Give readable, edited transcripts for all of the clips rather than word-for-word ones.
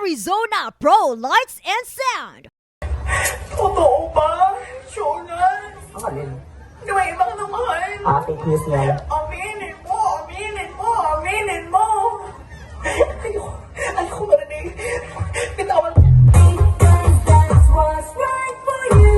Arizona Pro Lights and Sound. Totoo ba, Jonas? Ang alin? Di ba ibang naman? Fake news yan. Aminin mo, aminin mo, aminin mo! Ayoko marinig. Bitawan. That's what's right for you.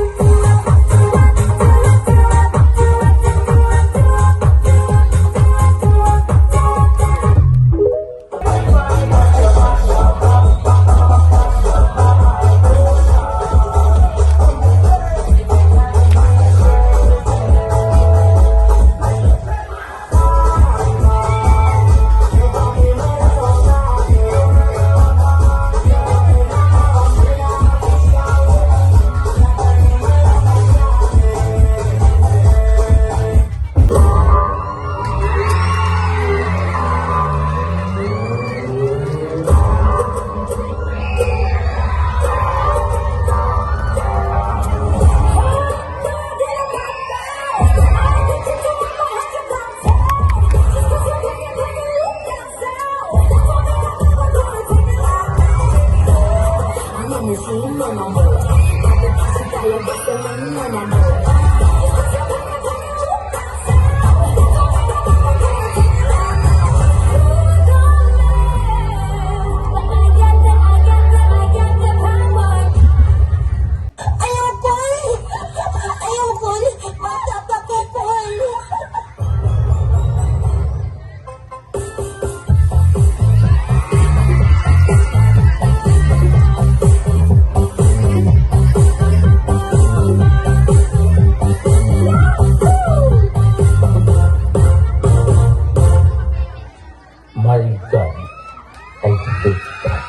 My God, I hate that.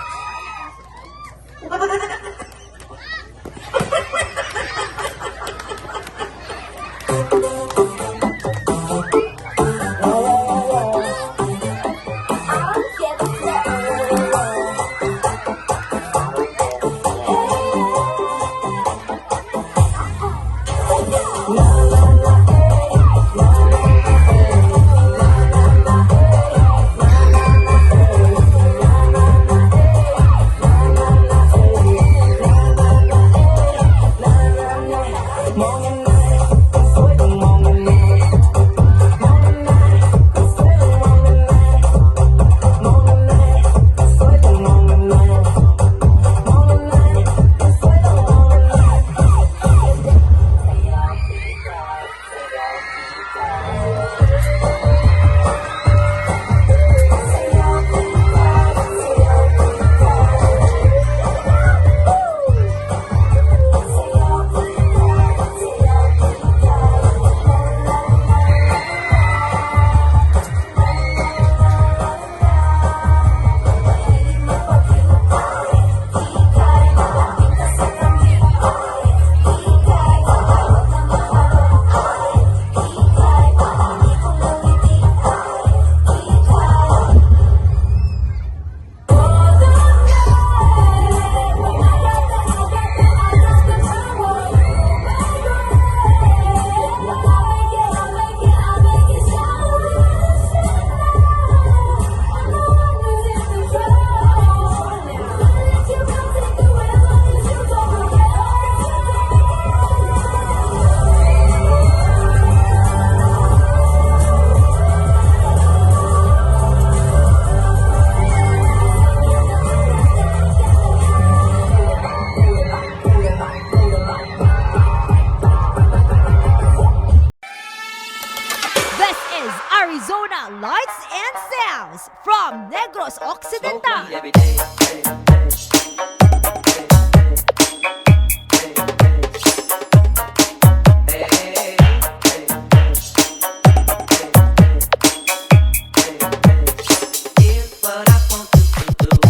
Arizona Lights and Sounds from Negros Occidental.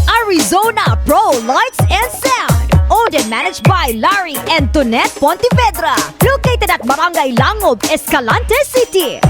Arizona Pro Lights and Sound, owned and managed by Larry and Tonet Pontevedra, located at Barangay Langob, Escalante City.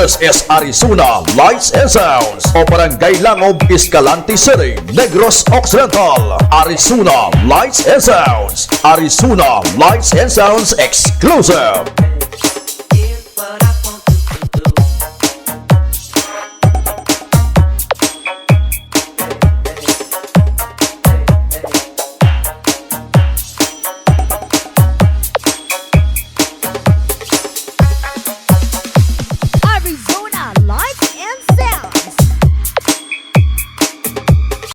This is Arizona Lights and Sounds o Barangay Langob, Escalante City, Negros Occidental. Arizona Lights and Sounds. Arizona Lights and Sounds exclusive.